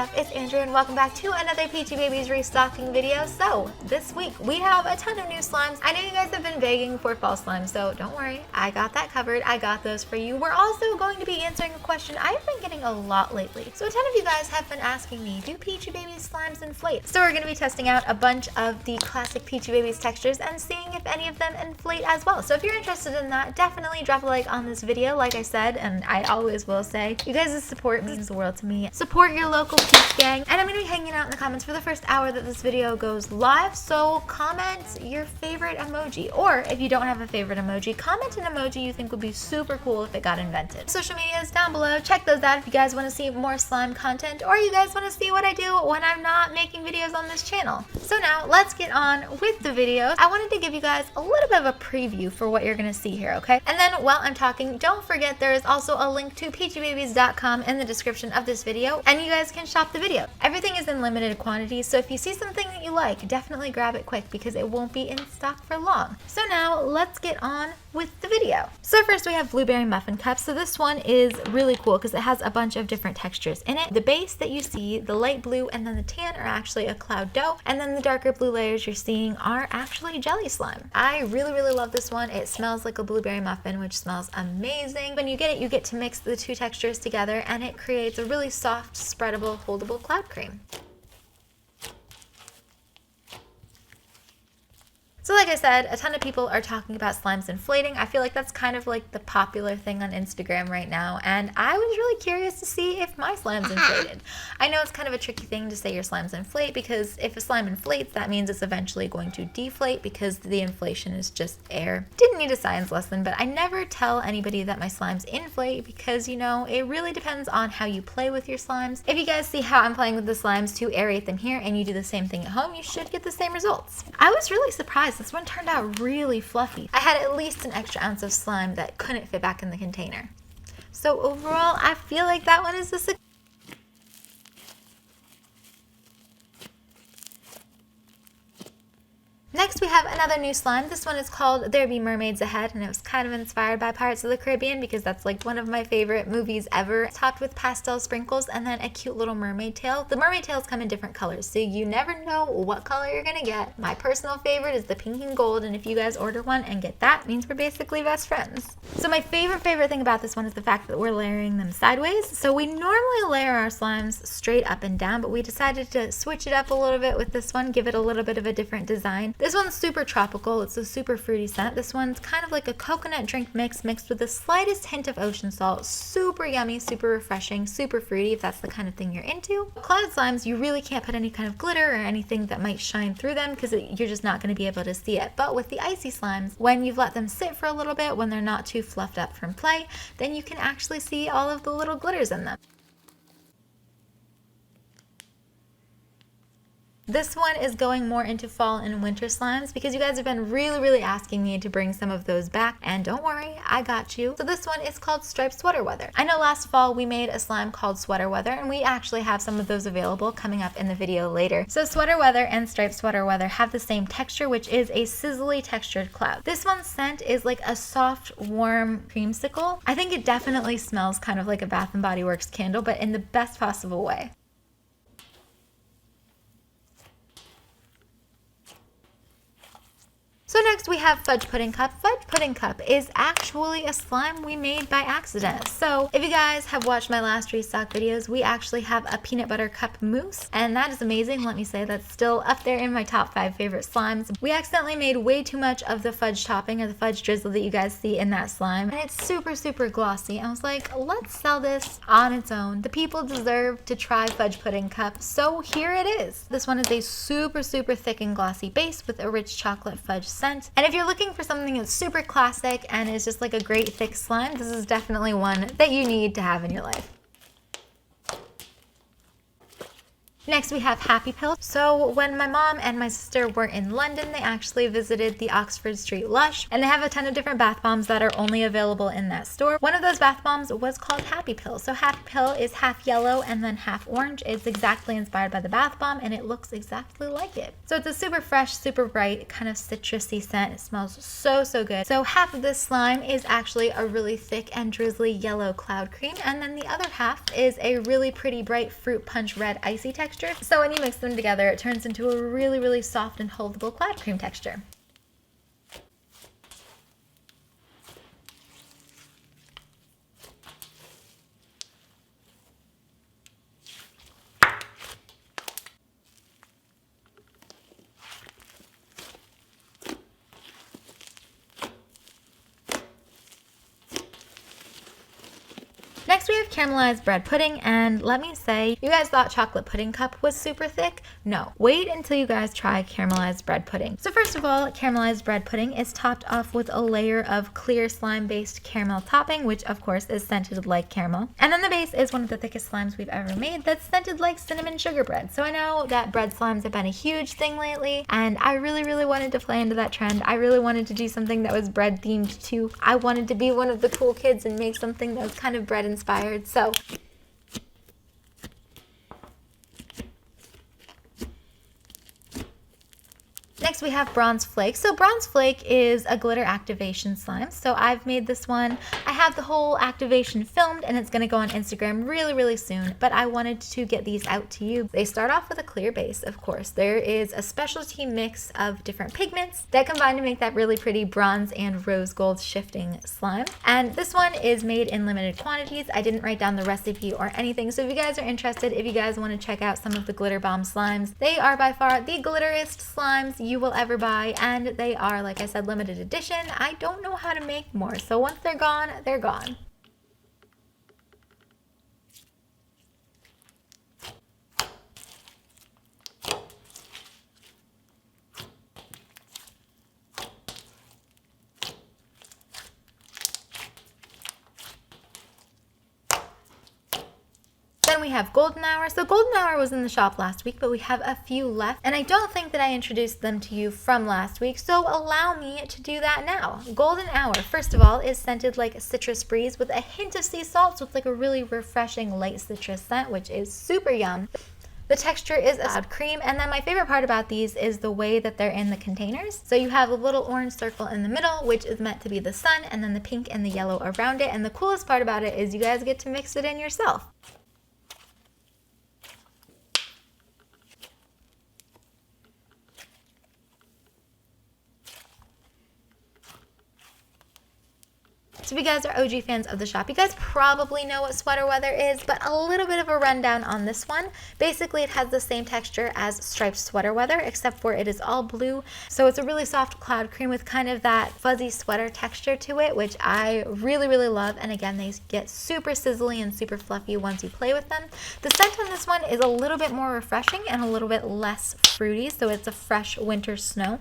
up? It's Andrew and welcome back to another Peachybbies Restocking video. So this week we have a ton of new slimes. I know you guys have been begging for fall slimes, so don't worry, I got that covered. I got those for you. We're also going to be answering a question I've been getting a lot lately. So a ton of you guys have been asking me, do Peachybbies slimes inflate? So we're going to be testing out a bunch of the classic Peachybbies textures and seeing if any of them inflate as well. So if you're interested in that, definitely drop a like on this video. Like I said, and I always will say, you guys' support means the world to me. Support your local Peach gang, and I'm going to be hanging out in the comments for the first hour that this video goes live, so comment your favorite emoji, or if you don't have a favorite emoji, comment an emoji you think would be super cool if it got invented. Social media is down below, check those out if you guys want to see more slime content, or you guys want to see what I do when I'm not making videos on this channel. So now, let's get on with the video. I wanted to give you guys a little bit of a preview for what you're going to see here, okay? And then while I'm talking, don't forget there is also a link to peachybbies.com in the description of this video, and you guys can shop the video. Everything is in limited quantities, so if you see something that you like, definitely grab it quick because it won't be in stock for long. So now let's get on with the video. So first we have blueberry muffin cup. So this one is really cool because it has a bunch of different textures in it. The base that you see, the light blue and then the tan, are actually a cloud dough, and then the darker blue layers you're seeing are actually jelly slime. I really love this one. It smells like a blueberry muffin, which smells amazing. When you get it, you get to mix the two textures together and it creates a really soft, spreadable, holdable cloud cream. So like I said, a ton of people are talking about slimes inflating. I feel like that's kind of like the popular thing on Instagram right now, and I was really curious to see if my slimes inflated. I know it's kind of a tricky thing to say your slimes inflate, because if a slime inflates, that means it's eventually going to deflate because the inflation is just air. Didn't need a science lesson, but I never tell anybody that my slimes inflate because, you know, it really depends on how you play with your slimes. If you guys see how I'm playing with the slimes to aerate them here and you do the same thing at home, you should get the same results. I was really surprised. This one turned out really fluffy. I had at least an extra ounce of slime that couldn't fit back in the container. So overall, I feel like that one is a success. Next we have another new slime. This one is called There Be Mermaids Ahead, and it was kind of inspired by Pirates of the Caribbean because that's like one of my favorite movies ever. Topped with pastel sprinkles and then a cute little mermaid tail. The mermaid tails come in different colors, so you never know what color you're gonna get. My personal favorite is the pink and gold, and if you guys order one and get that, it means we're basically best friends. So my favorite thing about this one is the fact that we're layering them sideways. So we normally layer our slimes straight up and down, but we decided to switch it up a little bit with this one, give it a little bit of a different design. This one's super tropical. It's a super fruity scent. This one's kind of like a coconut drink mix mixed with the slightest hint of ocean salt. Super yummy, super refreshing, super fruity if that's the kind of thing you're into. Cloud slimes, you really can't put any kind of glitter or anything that might shine through them because you're just not going to be able to see it. But with the icy slimes, when you've let them sit for a little bit, when they're not too fluffed up from play, then you can actually see all of the little glitters in them. This one is going more into fall and winter slimes because you guys have been really asking me to bring some of those back, and don't worry, I got you. So this one is called Striped Sweater Weather. I know last fall we made a slime called Sweater Weather, and we actually have some of those available coming up in the video later. So Sweater Weather and Striped Sweater Weather have the same texture, which is a sizzly textured cloud. This one's scent is like a soft, warm creamsicle. I think it definitely smells kind of like a Bath & Body Works candle, but in the best possible way. So next we have Fudge Pudding Cup. Fudge Pudding Cup is actually a slime we made by accident. So if you guys have watched my last restock videos, we actually have a peanut butter cup mousse, and that is amazing. Let me say that's still up there in my top 5 favorite slimes. We accidentally made way too much of the fudge topping or the fudge drizzle that you guys see in that slime, and it's super glossy. I was like, let's sell this on its own. The people deserve to try Fudge Pudding Cup, so here it is. This one is a super thick and glossy base with a rich chocolate fudge scent. And if you're looking for something that's super classic and is just like a great thick slime, this is definitely one that you need to have in your life. Next we have Happy Pill. So when my mom and my sister were in London, they actually visited the Oxford Street Lush, and they have a ton of different bath bombs that are only available in that store. One of those bath bombs was called Happy Pill. So Happy Pill is half yellow and then half orange. It's exactly inspired by the bath bomb, and it looks exactly like it. So it's a super fresh, super bright, kind of citrusy scent. It smells so, so good. So half of this slime is actually a really thick and drizzly yellow cloud cream, and then the other half is a really pretty bright fruit punch red icy texture. So when you mix them together, it turns into a really, really soft and holdable cloud cream texture. Next we have caramelized bread pudding, and let me say, you guys thought chocolate pudding cup was super thick? No, wait until you guys try caramelized bread pudding. So first of all, caramelized bread pudding is topped off with a layer of clear slime based caramel topping, which of course is scented like caramel. And then the base is one of the thickest slimes we've ever made that's scented like cinnamon sugar bread. So I know that bread slimes have been a huge thing lately, and I really, really wanted to play into that trend. I really wanted to do something that was bread themed too. I wanted to be one of the cool kids and make something that was kind of bread inspired. So next we have Bronze Flake. So Bronze Flake is a glitter activation slime. So I've made this one. I have the whole activation filmed, and it's going to go on Instagram really, really soon, but I wanted to get these out to you. They start off with a clear base, of course. There is a specialty mix of different pigments that combine to make that really pretty bronze and rose gold shifting slime. And this one is made in limited quantities. I didn't write down the recipe or anything. So if you guys are interested, if you guys want to check out some of the glitter bomb slimes, they are by far the glitteriest slimes you will ever buy, and they are, like I said, limited edition. I don't know how to make more, so once they're gone, they're gone. Then we have Golden Hour. So Golden Hour was in the shop last week, but we have a few left, and I don't think that I introduced them to you from last week, so allow me to do that now. Golden Hour, first of all, is scented like a citrus breeze with a hint of sea salt, so it's like a really refreshing light citrus scent, which is super yum. The texture is a cloud cream, and then my favorite part about these is the way that they're in the containers. So you have a little orange circle in the middle, which is meant to be the sun, and then the pink and the yellow around it, and the coolest part about it is you guys get to mix it in yourself. So if you guys are OG fans of the shop, you guys probably know what sweater weather is, but a little bit of a rundown on this one. Basically, it has the same texture as striped sweater weather, except for it is all blue. So it's a really soft cloud cream with kind of that fuzzy sweater texture to it, which I really, really love. And again, they get super sizzly and super fluffy once you play with them. The scent on this one is a little bit more refreshing and a little bit less fruity, so it's a fresh winter snow.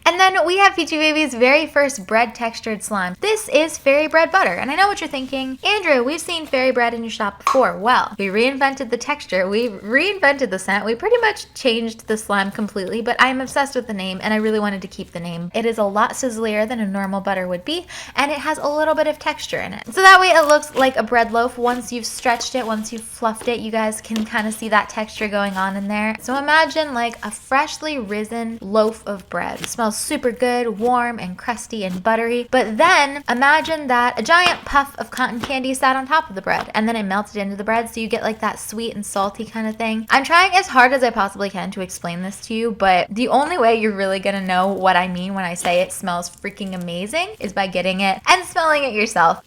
And then we have Peachybbies' very first bread textured slime. This is fairy bread butter. And I know what you're thinking, Andrew, we've seen fairy bread in your shop before. Well, we reinvented the texture, we reinvented the scent, we pretty much changed the slime completely, but I'm obsessed with the name and I really wanted to keep the name. It is a lot sizzlier than a normal butter would be, and it has a little bit of texture in it. So that way it looks like a bread loaf. Once you've stretched it, once you've fluffed it, you guys can kind of see that texture going on in there. So imagine like a freshly risen loaf of bread. It smells super good, warm and crusty and buttery. But then imagine that a giant puff of cotton candy sat on top of the bread and then it melted into the bread, so you get like that sweet and salty kind of thing. I'm trying as hard as I possibly can to explain this to you, but the only way you're really gonna know what I mean when I say it smells freaking amazing is by getting it and smelling it yourself.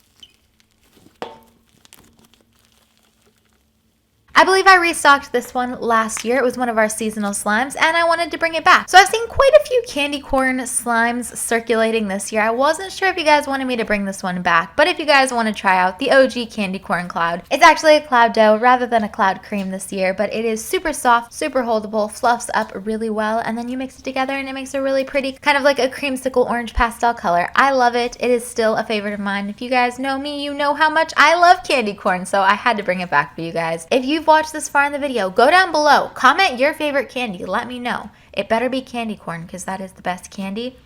I believe I restocked this one last year. It was one of our seasonal slimes and I wanted to bring it back. So I've seen quite a few candy corn slimes circulating this year. I wasn't sure if you guys wanted me to bring this one back, but if you guys want to try out the OG candy corn cloud, it's actually a cloud dough rather than a cloud cream this year, but it is super soft, super holdable, fluffs up really well, and then you mix it together and it makes a really pretty, kind of like a creamsicle orange pastel color. I love it. It is still a favorite of mine. If you guys know me, you know how much I love candy corn, so I had to bring it back for you guys. If you've watched this far in the video, go down below, comment your favorite candy, let me know. It better be candy corn because that is the best candy.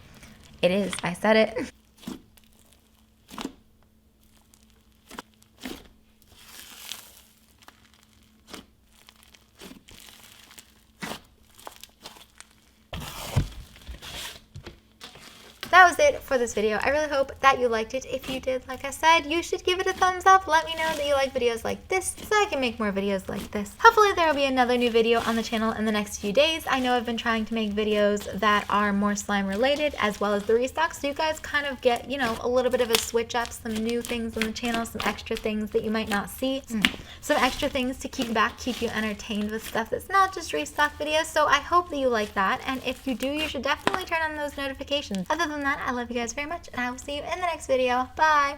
It is, I said it. That was it for this video. I really hope that you liked it. If you did, like I said, you should give it a thumbs up. Let me know that you like videos like this so I can make more videos like this. Hopefully there will be another new video on the channel in the next few days. I know I've been trying to make videos that are more slime related as well as the restock, so you guys kind of get, you know, a little bit of a switch up, some new things on the channel, some extra things that you might not see, some extra things to keep back, keep you entertained with stuff that's not just restock videos. So I hope that you like that, and if you do, you should definitely turn on those notifications. Other than that, I love you guys very much, and I will see you in the next video. Bye!